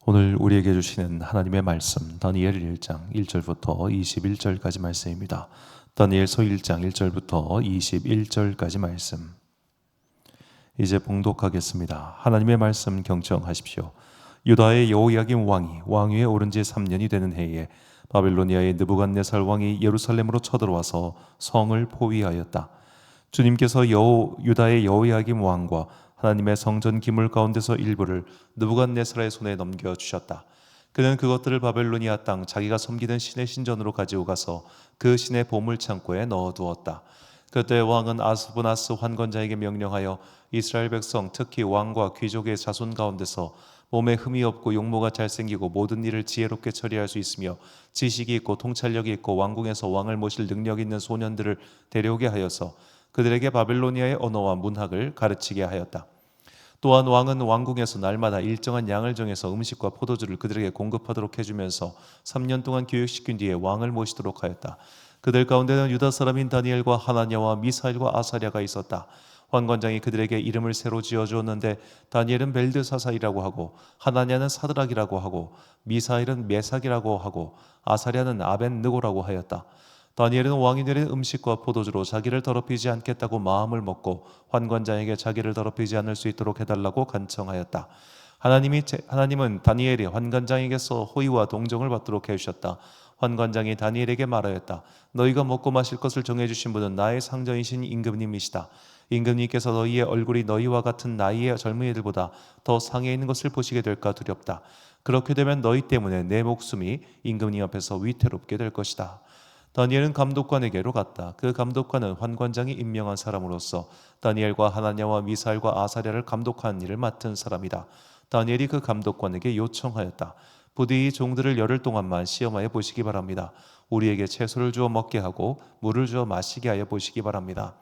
오늘 우리에게 주시는 하나님의 말씀 다니엘 1장 1절부터 21절까지 말씀입니다. 다니엘서 1장 1절부터 21절까지 말씀 이제 봉독하겠습니다. 하나님의 말씀 경청하십시오. 유다의 여호야김 왕이 왕위에 오른 지 3년이 되는 해에 바벨로니아의 느부갓네살 왕이 예루살렘으로 쳐들어와서 성을 포위하였다. 주님께서 유다의 여호야김 왕과 하나님의 성전 기물 가운데서 일부를 느부갓네살의 손에 넘겨주셨다. 그는 그것들을 바벨로니아 땅 자기가 섬기는 신의 신전으로 가지고 가서 그 신의 보물 창고에 넣어두었다. 그때 왕은 아스부나스 환관자에게 명령하여 이스라엘 백성 특히 왕과 귀족의 자손 가운데서 몸에 흠이 없고 용모가 잘생기고 모든 일을 지혜롭게 처리할 수 있으며 지식이 있고 통찰력이 있고 왕궁에서 왕을 모실 능력 있는 소년들을 데려오게 하여서 그들에게 바벨로니아의 언어와 문학을 가르치게 하였다. 또한 왕은 왕궁에서 날마다 일정한 양을 정해서 음식과 포도주를 그들에게 공급하도록 해주면서 3년 동안 교육시킨 뒤에 왕을 모시도록 하였다. 그들 가운데는 유다 사람인 다니엘과 하나냐와 미사일과 아사랴가 있었다. 환관장이 그들에게 이름을 새로 지어주었는데 다니엘은 벨드사살이라고 하고 하나냐는 사드락이라고 하고 미사일은 메삭이라고 하고 아사랴는 아벤느고라고 하였다. 다니엘은 왕이 내린 음식과 포도주로 자기를 더럽히지 않겠다고 마음을 먹고 환관장에게 자기를 더럽히지 않을 수 있도록 해달라고 간청하였다. 하나님은 다니엘이 환관장에게서 호의와 동정을 받도록 해주셨다. 환관장이 다니엘에게 말하였다. 너희가 먹고 마실 것을 정해주신 분은 나의 상전이신 임금님이시다. 임금님께서 너희의 얼굴이 너희와 같은 나이의 젊은이들보다 더 상해 있는 것을 보시게 될까 두렵다. 그렇게 되면 너희 때문에 내 목숨이 임금님 앞에서 위태롭게 될 것이다. 다니엘은 감독관에게로 갔다. 그 감독관은 환관장이 임명한 사람으로서 다니엘과 하나냐와 미사엘과 아사랴를 감독하는 일을 맡은 사람이다. 다니엘이 그 감독관에게 요청하였다. 부디 이 종들을 열흘 동안만 시험하여 보시기 바랍니다. 우리에게 채소를 주어 먹게 하고 물을 주어 마시게 하여 보시기 바랍니다.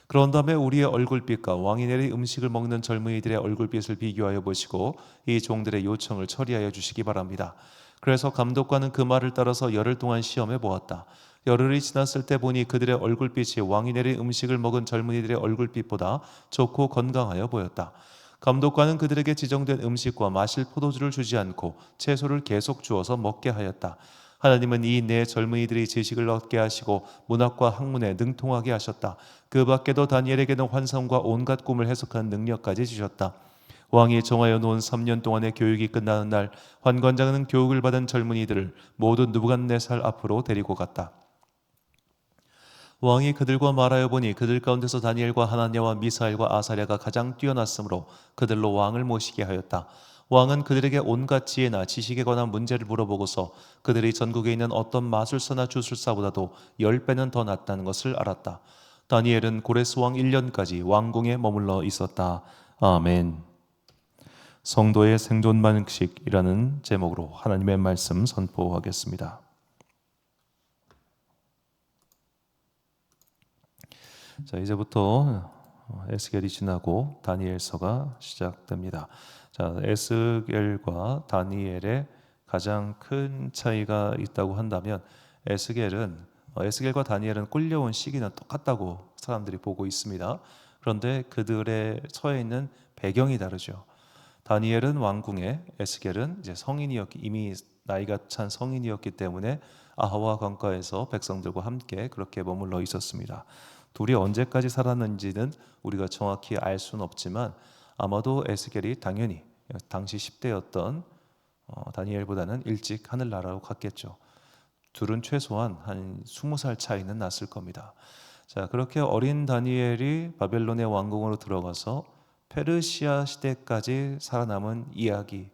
그런 다음에 우리의 얼굴빛과 왕이 내린 음식을 먹는 젊은이들의 얼굴빛을 비교하여 보시고 이 종들의 요청을 처리하여 주시기 바랍니다. 그래서 감독관은 그 말을 따라서 열흘 동안 시험해 보았다. 열흘이 지났을 때 보니 그들의 얼굴빛이 왕이 내린 음식을 먹은 젊은이들의 얼굴빛보다 좋고 건강하여 보였다. 감독관은 그들에게 지정된 음식과 마실 포도주를 주지 않고 채소를 계속 주어서 먹게 하였다. 하나님은 이 네 젊은이들이 지식을 얻게 하시고 문학과 학문에 능통하게 하셨다. 그 밖에도 다니엘에게는 환상과 온갖 꿈을 해석하는 능력까지 주셨다. 왕이 정하여 놓은 3년 동안의 교육이 끝나는 날 환관장은 교육을 받은 젊은이들을 모두 느부갓네살 앞으로 데리고 갔다. 왕이 그들과 말하여 보니 그들 가운데서 다니엘과 하나냐와 미사엘과 아사랴가 가장 뛰어났으므로 그들로 왕을 모시게 하였다. 왕은 그들에게 온갖 지혜나 지식에 관한 문제를 물어보고서 그들이 전국에 있는 어떤 마술사나 주술사보다도 10배는 더 낫다는 것을 알았다. 다니엘은 고레스 왕 1년까지 왕궁에 머물러 있었다. 아멘. 성도의 생존 방식이라는 제목으로 하나님의 말씀 선포하겠습니다. 자, 이제부터 에스겔이 지나고 다니엘서가 시작됩니다. 자, 에스겔과 다니엘의 가장 큰 차이가 있다고 한다면 에스겔과 다니엘은 끌려온 시기는 똑같다고 사람들이 보고 있습니다. 그런데 그들의 처해 있는 배경이 다르죠. 다니엘은 왕궁에, 에스겔은 이제 이미 나이가 찬 성인이었기 때문에 아하와 강가에서 백성들과 함께 그렇게 머물러 있었습니다. 둘이 언제까지 살았는지는 우리가 정확히 알 수는 없지만 아마도 에스겔이 당연히 당시 10대였던 다니엘보다는 일찍 하늘나라로 갔겠죠. 둘은 최소한 한 20살 차이는 났을 겁니다. 자, 그렇게 어린 다니엘이 바벨론의 왕궁으로 들어가서 페르시아 시대까지 살아남은 이야기.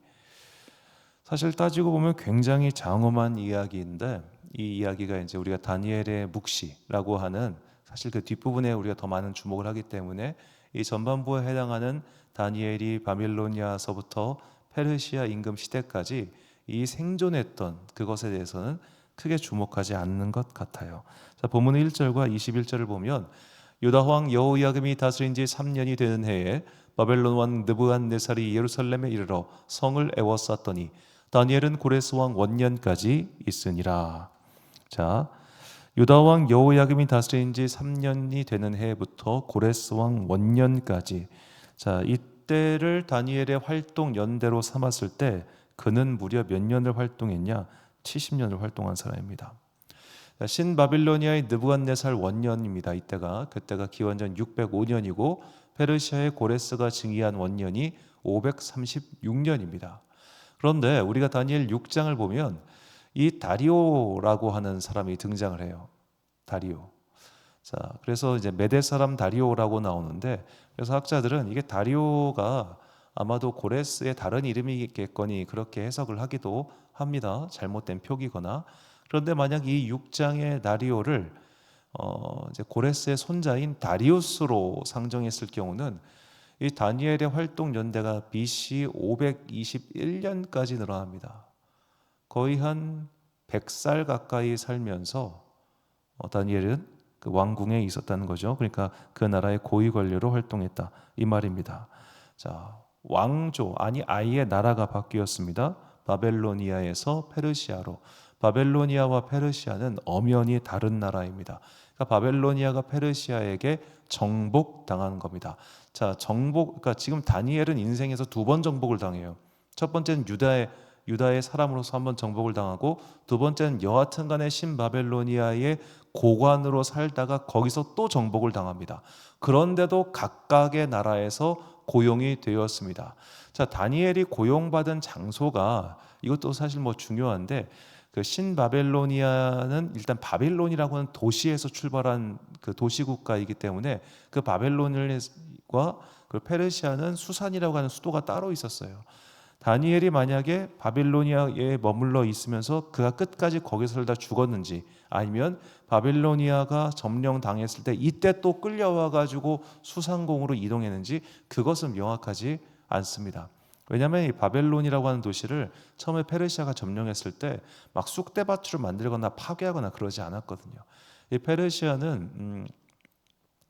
사실 따지고 보면 굉장히 장엄한 이야기인데 이 이야기가 이제 우리가 다니엘의 묵시라고 하는 사실 그 뒷부분에 우리가 더 많은 주목을 하기 때문에 이 전반부에 해당하는 다니엘이 바빌로니아서부터 페르시아 임금 시대까지 이 생존했던 그것에 대해서는 크게 주목하지 않는 것 같아요. 자, 본문 1절과 21절을 보면 유다 왕 여호야김이 다스린 지 3년이 되는 해에 바벨론 왕 느부갓네살이 예루살렘에 이르러 성을 에워쌌더니 다니엘은 고레스 왕 원년까지 있으니라. 자, 유다 왕 여호야김이 다스린 지 3년이 되는 해부터 고레스 왕 원년까지. 자, 이 그때를 다니엘의 활동 연대로 삼았을 때 그는 무려 몇 년을 활동했냐? 70년을 활동한 사람입니다. 신바빌로니아의 느부갓네살 원년입니다. 그때가 기원전 605년이고 페르시아의 고레스가 증위한 원년이 536년입니다. 그런데 우리가 다니엘 6장을 보면 이 다리오라고 하는 사람이 등장을 해요. 다리오. 자, 그래서 이제 메대 사람 다리오라고 나오는데, 그래서 학자들은 이게 다리오가 아마도 고레스의 다른 이름이겠거니 그렇게 해석을 하기도 합니다. 잘못된 표기거나. 그런데 만약 이 6장의 다리오를 이제 고레스의 손자인 다리우스로 상정했을 경우는 이 다니엘의 활동 연대가 BC 521년까지 늘어납니다. 거의 한 100살 가까이 살면서 다니엘은 그 왕궁에 있었다는 거죠. 그러니까 그 나라의 고위 관료로 활동했다 이 말입니다. 자, 왕조 아예 나라가 바뀌었습니다. 바벨로니아에서 페르시아로. 바벨로니아와 페르시아는 엄연히 다른 나라입니다. 그러니까 바벨로니아가 페르시아에게 정복당한 겁니다. 자, 그러니까 지금 다니엘은 인생에서 두 번 정복을 당해요. 첫 번째는 유다의 사람으로서 한번 정복을 당하고, 두 번째는 여하튼간에 신바벨로니아의 고관으로 살다가 거기서 또 정복을 당합니다. 그런데도 각각의 나라에서 고용이 되었습니다. 자, 다니엘이 고용받은 장소가 이것도 사실 중요한데, 그 신바벨로니아는 일단 바빌론이라고 하는 도시에서 출발한 그 도시 국가이기 때문에 그 바벨론과 그 페르시아는 수산이라고 하는 수도가 따로 있었어요. 다니엘이 만약에 바빌로니아에 머물러 있으면서 그가 끝까지 거기서 살다 죽었는지, 아니면 바빌로니아가 점령당했을 때 이때 또 끌려와 가지고 수상공으로 이동했는지, 그것은 명확하지 않습니다. 왜냐하면 이 바벨론이라고 하는 도시를 처음에 페르시아가 점령했을 때 막 쑥대밭으로 만들거나 파괴하거나 그러지 않았거든요. 이 페르시아는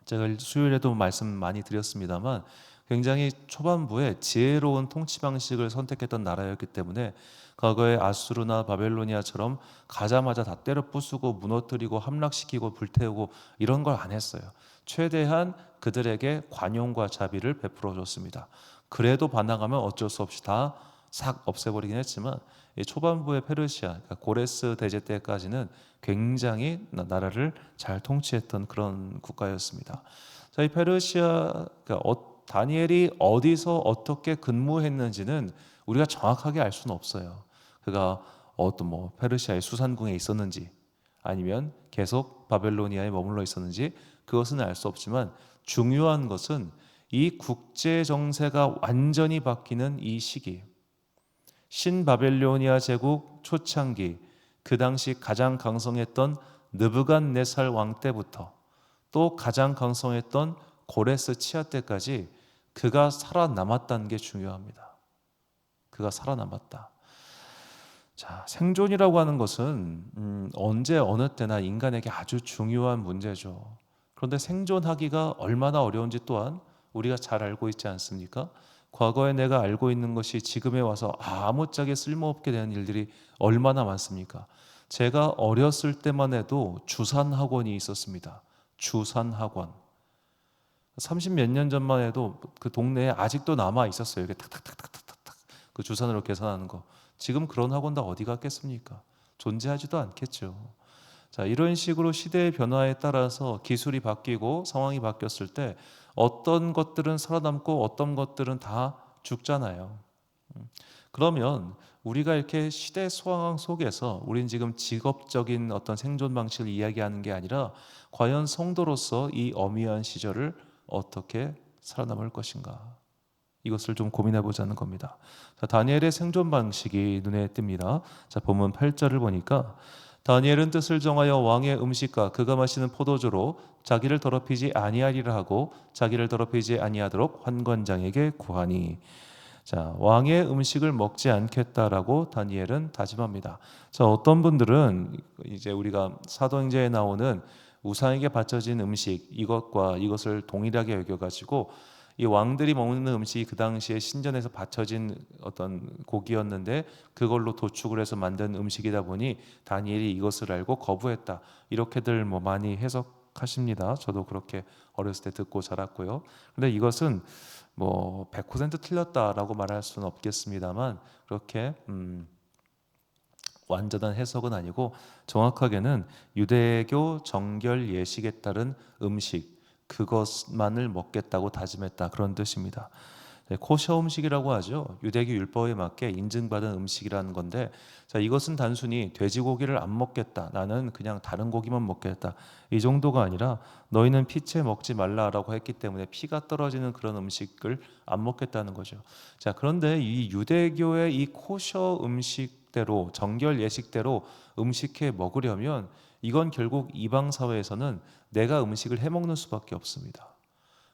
제가 수요일에도 말씀 많이 드렸습니다만 굉장히 초반부에 지혜로운 통치 방식을 선택했던 나라였기 때문에 과거에 아수르나 바벨로니아처럼 가자마자 다 때려 부수고 무너뜨리고 함락시키고 불태우고 이런 걸 안 했어요. 최대한 그들에게 관용과 자비를 베풀어 줬습니다. 그래도 반항하면 어쩔 수 없이 다 싹 없애버리긴 했지만, 이 초반부의 페르시아, 그러니까 고레스 대제 때까지는 굉장히 나라를 잘 통치했던 그런 국가였습니다. 자, 이 페르시아, 그러니까 다니엘이 어디서 어떻게 근무했는지는 우리가 정확하게 알 수는 없어요. 그가 어떤 페르시아의 수산궁에 있었는지 아니면 계속 바벨로니아에 머물러 있었는지 그것은 알 수 없지만, 중요한 것은 이 국제 정세가 완전히 바뀌는 이 시기, 신바벨로니아 제국 초창기, 그 당시 가장 강성했던 느부갓네살 왕 때부터 또 가장 강성했던 고레스 치하 때까지 그가 살아남았다는 게 중요합니다. 그가 살아남았다. 자, 생존이라고 하는 것은 언제 어느 때나 인간에게 아주 중요한 문제죠. 그런데 생존하기가 얼마나 어려운지 또한 우리가 잘 알고 있지 않습니까? 과거에 내가 알고 있는 것이 지금에 와서 아무짝에 쓸모없게 되는 일들이 얼마나 많습니까? 제가 어렸을 때만 해도 주산학원이 있었습니다. 주산학원. 30몇 년 전만 해도 그 동네에 아직도 남아 있었어요. 이게 탁탁탁탁탁탁 그 주산으로 계산하는 거. 지금 그런 학원 다 어디 갔겠습니까? 존재하지도 않겠죠. 자, 이런 식으로 시대의 변화에 따라서 기술이 바뀌고 상황이 바뀌었을 때 어떤 것들은 살아남고 어떤 것들은 다 죽잖아요. 그러면 우리가 이렇게 시대 상황 속에서 우린 지금 직업적인 어떤 생존 방식을 이야기하는 게 아니라 과연 성도로서 이 어미한 시절을 어떻게 살아남을 것인가, 이것을 좀 고민해 보자는 겁니다. 자, 다니엘의 생존 방식이 눈에 띕니다. 자, 본문 8절을 보니까 다니엘은 뜻을 정하여 왕의 음식과 그가 마시는 포도주로 자기를 더럽히지 아니하리라 하고 자기를 더럽히지 아니하도록 환관장에게 구하니. 자, 왕의 음식을 먹지 않겠다라고 다니엘은 다짐합니다. 자, 어떤 분들은 이제 우리가 사도행전에 나오는 우상에게 바쳐진 음식, 이것과 이것을 동일하게 여겨가지고 이 왕들이 먹는 음식이 그 당시에 신전에서 바쳐진 어떤 고기였는데 그걸로 도축을 해서 만든 음식이다 보니 다니엘이 이것을 알고 거부했다, 이렇게들 많이 하십니다. 저도 그렇게 어렸을 때 듣고 자랐고요. 근데 이것은 뭐 100% 틀렸다라고 말할 수는 없겠습니다만 그렇게 완전한 해석은 아니고 정확하게는 유대교 정결 예식에 따른 음식 그것만을 먹겠다고 다짐했다 그런 뜻입니다. 코셔 음식이라고 하죠. 유대교 율법에 맞게 인증받은 음식이라는 건데, 자, 이것은 단순히 돼지고기를 안 먹겠다, 나는 그냥 다른 고기만 먹겠다, 이 정도가 아니라 너희는 피채 먹지 말라라고 했기 때문에 피가 떨어지는 그런 음식을 안 먹겠다는 거죠. 자, 그런데 이 유대교의 이 코셔 음식대로 정결 예식대로 음식해 먹으려면 이건 결국 이방 사회에서는 내가 음식을 해 먹는 수밖에 없습니다.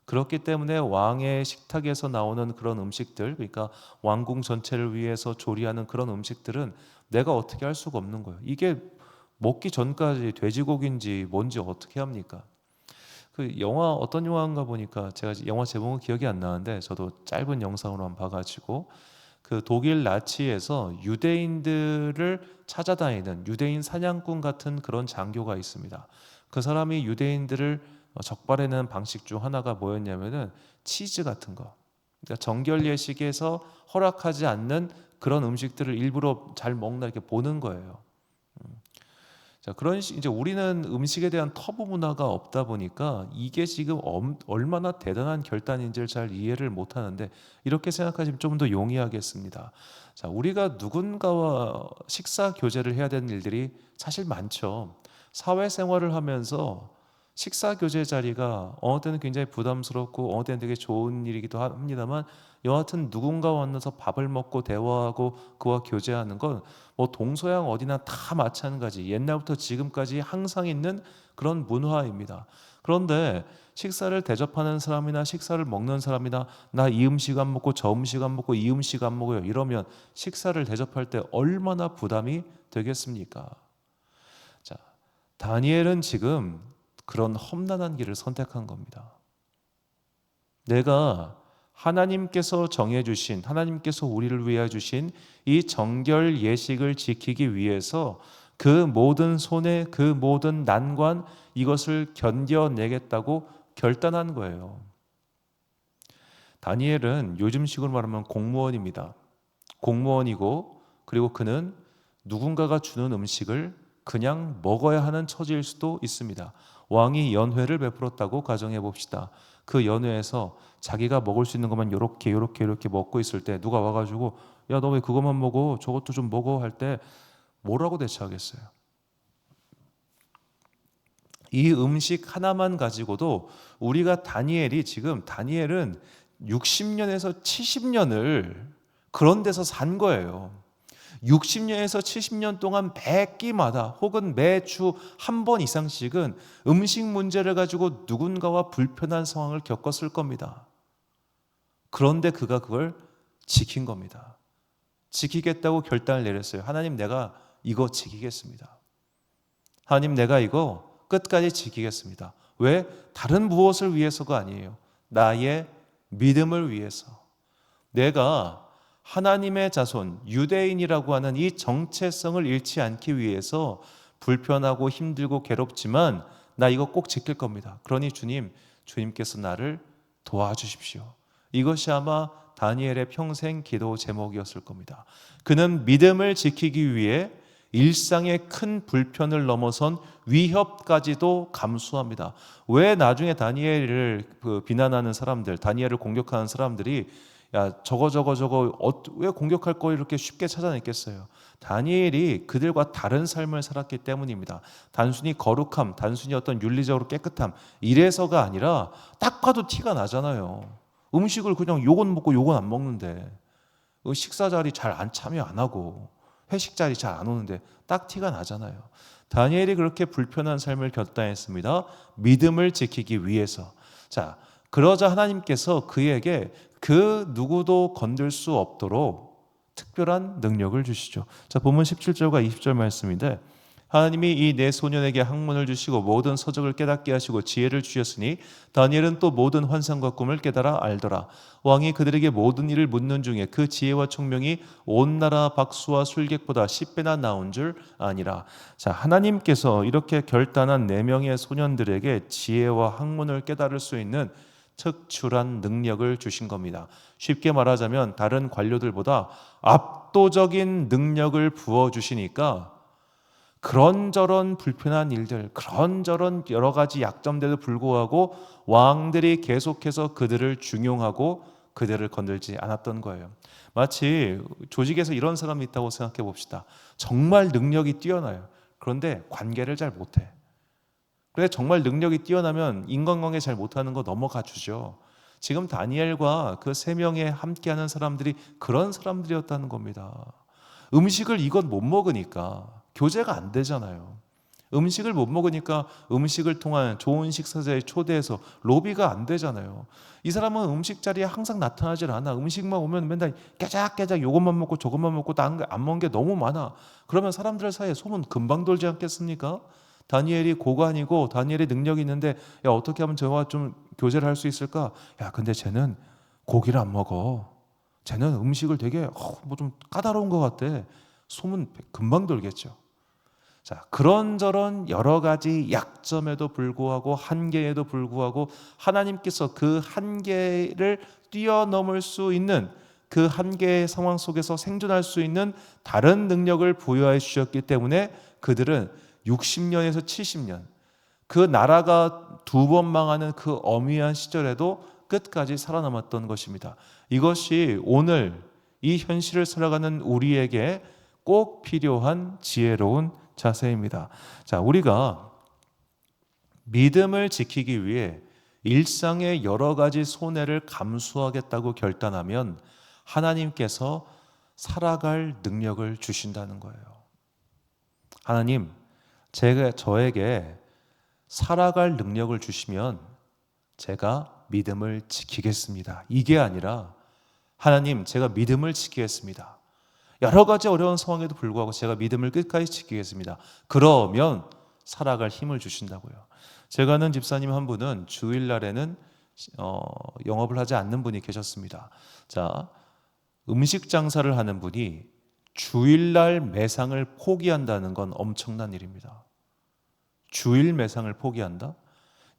그렇기 때문에 왕의 식탁에서 나오는 그런 음식들, 그러니까 왕궁 전체를 위해서 조리하는 그런 음식들은 내가 어떻게 할 수가 없는 거예요. 이게 먹기 전까지 돼지고기인지 뭔지 어떻게 합니까? 그 영화 어떤 영화인가 보니까 제가 영화 제목은 기억이 안 나는데 저도 짧은 영상으로만 봐가지고 그 독일 나치에서 유대인들을 찾아다니는 유대인 사냥꾼 같은 그런 장교가 있습니다. 그 사람이 유대인들을 적발해내는 방식 중 하나가 뭐였냐면은 치즈 같은 거. 그러니까 정결 예식에서 허락하지 않는 그런 음식들을 일부러 잘 먹나 이렇게 보는 거예요. 자, 이제 우리는 음식에 대한 터부 문화가 없다 보니까 이게 지금 얼마나 대단한 결단인지를 잘 이해를 못 하는데 이렇게 생각하시면 좀 더 용이하겠습니다. 자, 우리가 누군가와 식사 교제를 해야 되는 일들이 사실 많죠. 사회생활을 하면서 식사 교제 자리가 어느 때는 굉장히 부담스럽고 어느 때는 되게 좋은 일이기도 합니다만 여하튼 누군가와 만나서 밥을 먹고 대화하고 그와 교제하는 건 뭐 동서양 어디나 다 마찬가지 옛날부터 지금까지 항상 있는 그런 문화입니다. 그런데 식사를 대접하는 사람이나 식사를 먹는 사람이나 나 이 음식 안 먹고 저 음식 안 먹고 이 음식 안 먹어요 이러면 식사를 대접할 때 얼마나 부담이 되겠습니까? 자, 다니엘은 지금 그런 험난한 길을 선택한 겁니다. 내가 하나님께서 정해주신 하나님께서 우리를 위해 주신 이 정결 예식을 지키기 위해서 그 모든 손해 그 모든 난관 이것을 견뎌내겠다고 결단한 거예요. 다니엘은 요즘식으로 말하면 공무원입니다. 공무원이고 그리고 그는 누군가가 주는 음식을 그냥 먹어야 하는 처지일 수도 있습니다. 왕이 연회를 베풀었다고 가정해 봅시다. 그 연회에서 자기가 먹을 수 있는 것만 요렇게 먹고 있을 때 누가 와가지고 야, 너 왜 그것만 먹어? 저것도 좀 먹어 할 때 뭐라고 대처하겠어요? 이 음식 하나만 가지고도 우리가 다니엘은 60년에서 70년을 그런 데서 산 거예요. 60년에서 70년 동안 매 끼마다 혹은 매주 한 번 이상씩은 음식 문제를 가지고 누군가와 불편한 상황을 겪었을 겁니다. 그런데 그가 그걸 지킨 겁니다. 지키겠다고 결단을 내렸어요. 하나님, 내가 이거 지키겠습니다. 하나님, 내가 이거 끝까지 지키겠습니다. 왜? 다른 무엇을 위해서가 아니에요. 나의 믿음을 위해서. 내가 하나님의 자손, 유대인이라고 하는 이 정체성을 잃지 않기 위해서 불편하고 힘들고 괴롭지만 나 이거 꼭 지킬 겁니다. 그러니 주님께서 나를 도와주십시오. 이것이 아마 다니엘의 평생 기도 제목이었을 겁니다. 그는 믿음을 지키기 위해 일상의 큰 불편을 넘어선 위협까지도 감수합니다. 왜 나중에 다니엘을 비난하는 사람들, 다니엘을 공격하는 사람들이 야, 저거 왜 공격할 거 이렇게 쉽게 찾아냈겠어요? 다니엘이 그들과 다른 삶을 살았기 때문입니다. 단순히 거룩함, 단순히 어떤 윤리적으로 깨끗함 이래서가 아니라 딱 봐도 티가 나잖아요. 음식을 그냥 요건 먹고 요건 안 먹는데 식사 자리 잘 안 참여 안 하고 회식 자리 잘 안 오는데 딱 티가 나잖아요. 다니엘이 그렇게 불편한 삶을 결단했습니다. 믿음을 지키기 위해서. 자, 그러자 하나님께서 그에게 그 누구도 건들 수 없도록 특별한 능력을 주시죠. 자, 본문 17절과 20절 말씀인데 하나님이 이 네 소년에게 학문을 주시고 모든 서적을 깨닫게 하시고 지혜를 주셨으니 다니엘은 또 모든 환상과 꿈을 깨달아 알더라. 왕이 그들에게 모든 일을 묻는 중에 그 지혜와 총명이 온 나라 박수와 술객보다 10배나 나온 줄 아니라. 자, 하나님께서 이렇게 결단한 네 명의 소년들에게 지혜와 학문을 깨달을 수 있는 특출한 능력을 주신 겁니다. 쉽게 말하자면 다른 관료들보다 압도적인 능력을 부어주시니까 그런저런 불편한 일들, 그런저런 여러 가지 약점들에도 불구하고 왕들이 계속해서 그들을 중용하고 그들을 건들지 않았던 거예요. 마치 조직에서 이런 사람이 있다고 생각해 봅시다. 정말 능력이 뛰어나요. 그런데 관계를 잘 못해. 그런데 정말 능력이 뛰어나면 인간관계 잘 못하는 거 넘어가 주죠. 지금 다니엘과 그 세 명의 함께하는 사람들이 그런 사람들이었다는 겁니다. 음식을 이것 못 먹으니까 교제가 안 되잖아요. 음식을 못 먹으니까 음식을 통한 좋은 식사자에 초대해서 로비가 안 되잖아요. 이 사람은 음식 자리에 항상 나타나질 않아. 음식만 오면 맨날 깨작깨작 이것만 먹고 저것만 먹고 안 먹는 게 너무 많아. 그러면 사람들 사이에 소문 금방 돌지 않겠습니까? 다니엘이 고관이고 다니엘이 능력이 있는데 야, 어떻게 하면 저와 좀 교제를 할 수 있을까? 야, 근데 쟤는 고기를 안 먹어. 쟤는 음식을 되게 뭐 좀 까다로운 것 같아. 소문 금방 돌겠죠. 자, 그런저런 여러 가지 약점에도 불구하고 한계에도 불구하고 하나님께서 그 한계를 뛰어넘을 수 있는 그 한계의 상황 속에서 생존할 수 있는 다른 능력을 부여해 주셨기 때문에 그들은 60년에서 70년 그 나라가 두 번 망하는 그 엄위한 시절에도 끝까지 살아남았던 것입니다. 이것이 오늘 이 현실을 살아가는 우리에게 꼭 필요한 지혜로운 자세입니다. 자, 우리가 믿음을 지키기 위해 일상의 여러 가지 손해를 감수하겠다고 결단하면 하나님께서 살아갈 능력을 주신다는 거예요. 하나님, 저에게 살아갈 능력을 주시면 제가 믿음을 지키겠습니다. 이게 아니라 하나님, 제가 믿음을 지키겠습니다. 여러 가지 어려운 상황에도 불구하고 제가 믿음을 끝까지 지키겠습니다. 그러면 살아갈 힘을 주신다고요. 제가 아는 집사님 한 분은 주일날에는 영업을 하지 않는 분이 계셨습니다. 자, 음식 장사를 하는 분이 주일날 매상을 포기한다는 건 엄청난 일입니다. 주일 매상을 포기한다?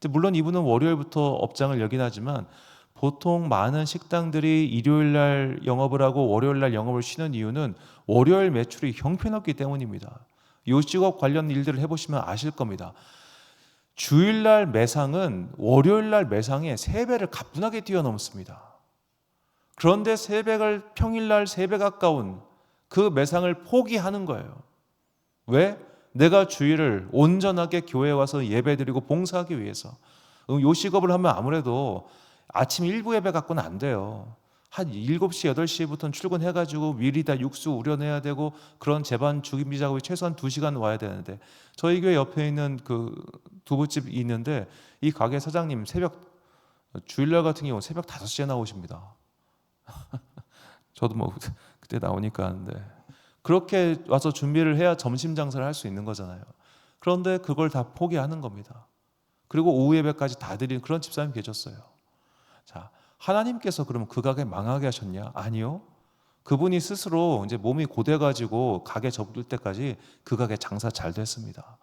물론 이분은 월요일부터 업장을 여긴 하지만 보통 많은 식당들이 일요일날 영업을 하고 월요일날 영업을 쉬는 이유는 월요일 매출이 형편없기 때문입니다. 요식업 관련 일들을 해보시면 아실 겁니다. 주일날 매상은 월요일날 매상의 3배를 가뿐하게 뛰어넘습니다. 그런데 평일날 3배 가까운 그 매상을 포기하는 거예요. 왜? 내가 주일을 온전하게 교회에 와서 예배드리고 봉사하기 위해서. 요식업을 하면 아무래도 아침 1부 예배 갖고는 안 돼요. 한 7시, 8시부터는 출근해가지고 미리 다 육수 우려내야 되고 그런 재반 준비 작업이 최소한 2시간 와야 되는데 저희 교회 옆에 있는 그 두부집이 있는데 이 가게 사장님 주일날 같은 경우 새벽 5시에 나오십니다. 저도 뭐 그때 나오니까 하는데 그렇게 와서 준비를 해야 점심 장사를 할 수 있는 거잖아요. 그런데 그걸 다 포기하는 겁니다. 그리고 오후 예배까지 다 드리는 그런 집사님 계셨어요. 자, 하나님께서 그러면 그 가게 망하게 하셨냐? 아니요. 그분이 스스로 이제 몸이 고돼가지고 가게 접을 때까지 그 가게 장사 잘 됐습니다.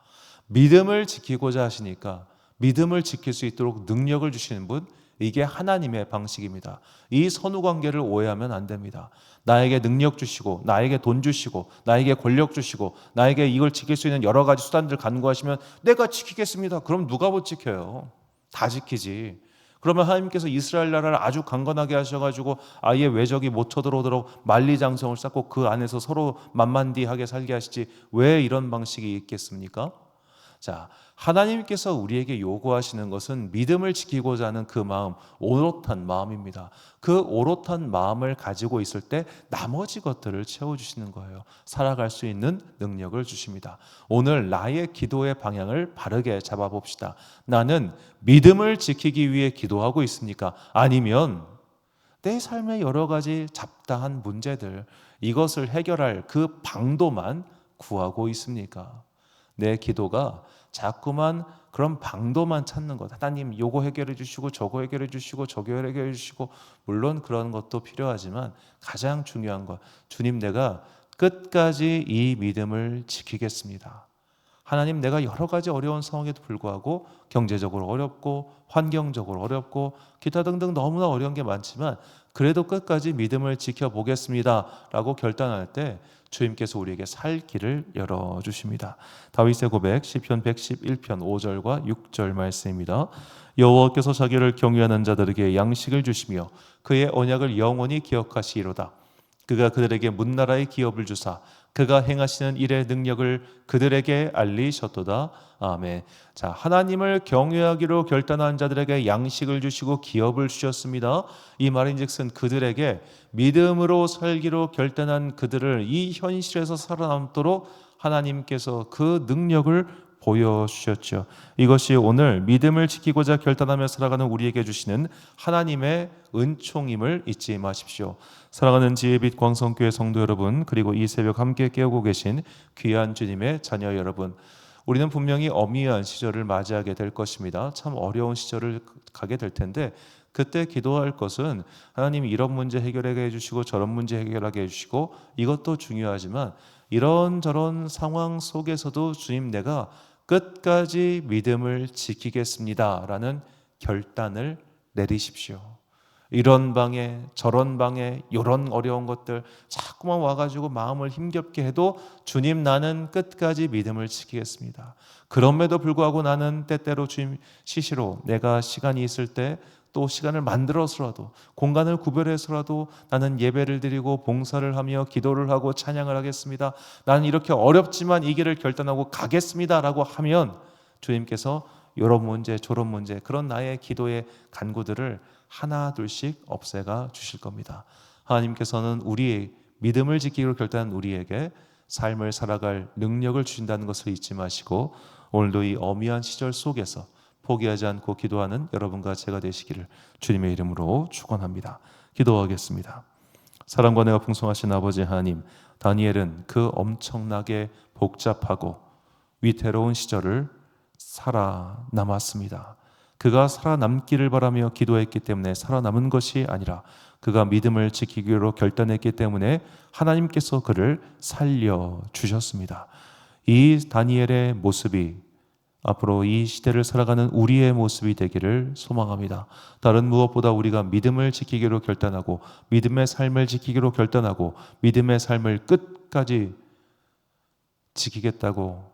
믿음을 지키고자 하시니까 믿음을 지킬 수 있도록 능력을 주시는 분, 이게 하나님의 방식입니다. 이 선후 관계를 오해하면 안 됩니다. 나에게 능력 주시고 나에게 돈 주시고 나에게 권력 주시고 나에게 이걸 지킬 수 있는 여러 가지 수단들 간구하시면 내가 지키겠습니다. 그럼 누가 못 지켜요? 다 지키지. 그러면 하나님께서 이스라엘 나라를 아주 강건하게 하셔가지고 아예 외적이 못 쳐들어오도록 만리장성을 쌓고 그 안에서 서로 만만디하게 살게 하시지 왜 이런 방식이 있겠습니까? 자, 하나님께서 우리에게 요구하시는 것은 믿음을 지키고자 하는 그 마음, 오롯한 마음입니다. 그 오롯한 마음을 가지고 있을 때 나머지 것들을 채워주시는 거예요. 살아갈 수 있는 능력을 주십니다. 오늘 나의 기도의 방향을 바르게 잡아봅시다. 나는 믿음을 지키기 위해 기도하고 있습니까? 아니면 내 삶의 여러 가지 잡다한 문제들, 이것을 해결할 그 방도만 구하고 있습니까? 내 기도가 자꾸만 그런 방도만 찾는 것. 하나님 요거 해결해 주시고 저거 해결해 주시고 저거 해결해 주시고, 물론 그런 것도 필요하지만 가장 중요한 것, 주님 내가 끝까지 이 믿음을 지키겠습니다. 하나님 내가 여러 가지 어려운 상황에도 불구하고 경제적으로 어렵고 환경적으로 어렵고 기타 등등 너무나 어려운 게 많지만 그래도 끝까지 믿음을 지켜보겠습니다 라고 결단할 때 주님께서 우리에게 살 길을 열어주십니다. 다윗의 고백 시편 111편 5절과 6절 말씀입니다. 여호와께서 자기를 경외하는 자들에게 양식을 주시며 그의 언약을 영원히 기억하시리로다. 그가 그들에게 문나라의 기업을 주사 그가 행하시는 일의 능력을 그들에게 알리셨도다. 아멘. 자, 하나님을 경외하기로 결단한 자들에게 양식을 주시고 기업을 주셨습니다. 이 말인즉슨 그들에게 믿음으로 살기로 결단한 그들을 이 현실에서 살아남도록 하나님께서 그 능력을 보여주셨죠. 이것이 오늘 믿음을 지키고자 결단하며 살아가는 우리에게 주시는 하나님의 은총임을 잊지 마십시오. 사랑하는 지혜빛 광성교회 성도 여러분, 그리고 이 새벽 함께 깨우고 계신 귀한 주님의 자녀 여러분, 우리는 분명히 어미한 시절을 맞이하게 될 것입니다. 참 어려운 시절을 가게 될 텐데 그때 기도할 것은 하나님 이런 문제 해결하게 해주시고 저런 문제 해결하게 해주시고, 이것도 중요하지만 이런저런 상황 속에서도 주님 내가 끝까지 믿음을 지키겠습니다 라는 결단을 내리십시오. 이런 방에 저런 방에 이런 어려운 것들 자꾸만 와가지고 마음을 힘겹게 해도 주님 나는 끝까지 믿음을 지키겠습니다. 그럼에도 불구하고 나는 때때로 주님 시시로 내가 시간이 있을 때 또 시간을 만들어서라도 공간을 구별해서라도 나는 예배를 드리고 봉사를 하며 기도를 하고 찬양을 하겠습니다. 나는 이렇게 어렵지만 이 길을 결단하고 가겠습니다 라고 하면 주님께서 이런 문제 저런 문제 그런 나의 기도의 간구들을 하나 둘씩 없애가 주실 겁니다. 하나님께서는 우리의 믿음을 지키기로 결단한 우리에게 삶을 살아갈 능력을 주신다는 것을 잊지 마시고 오늘도 이 어미한 시절 속에서 포기하지 않고 기도하는 여러분과 제가 되시기를 주님의 이름으로 축원합니다. 기도하겠습니다. 사랑과 은혜가 풍성하신 아버지 하나님, 다니엘은 그 엄청나게 복잡하고 위태로운 시절을 살아남았습니다. 그가 살아남기를 바라며 기도했기 때문에 살아남은 것이 아니라 그가 믿음을 지키기로 결단했기 때문에 하나님께서 그를 살려주셨습니다. 이 다니엘의 모습이 앞으로 이 시대를 살아가는 우리의 모습이 되기를 소망합니다. 다른 무엇보다 우리가 믿음을 지키기로 결단하고 믿음의 삶을 지키기로 결단하고 믿음의 삶을 끝까지 지키겠다고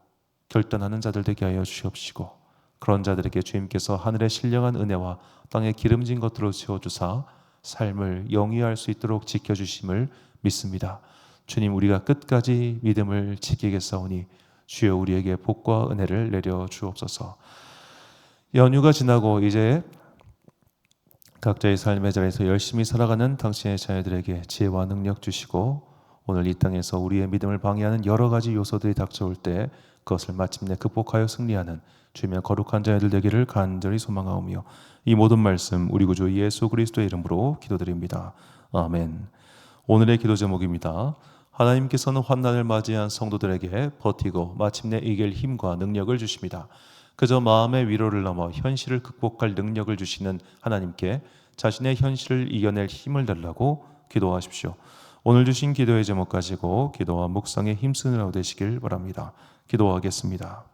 결단하는 자들 되게 하여 주시옵시고, 그런 자들에게 주님께서 하늘의 신령한 은혜와 땅의 기름진 것들로 채워주사 삶을 영위할 수 있도록 지켜주심을 믿습니다. 주님, 우리가 끝까지 믿음을 지키겠사오니 주여 우리에게 복과 은혜를 내려 주옵소서. 연휴가 지나고 이제 각자의 삶의 자리에서 열심히 살아가는 당신의 자녀들에게 지혜와 능력 주시고, 오늘 이 땅에서 우리의 믿음을 방해하는 여러 가지 요소들이 닥쳐올 때 그것을 마침내 극복하여 승리하는 주님의 거룩한 자녀들 되기를 간절히 소망하오며, 이 모든 말씀 우리 구주 예수 그리스도의 이름으로 기도드립니다. 아멘. 오늘의 기도 제목입니다. 하나님께서는 환난을 맞이한 성도들에게 버티고 마침내 이길 힘과 능력을 주십니다. 그저 마음의 위로를 넘어 현실을 극복할 능력을 주시는 하나님께 자신의 현실을 이겨낼 힘을 달라고 기도하십시오. 오늘 주신 기도의 제목 가지고 기도와 묵상에 힘쓰느라 되시길 바랍니다. 기도하겠습니다.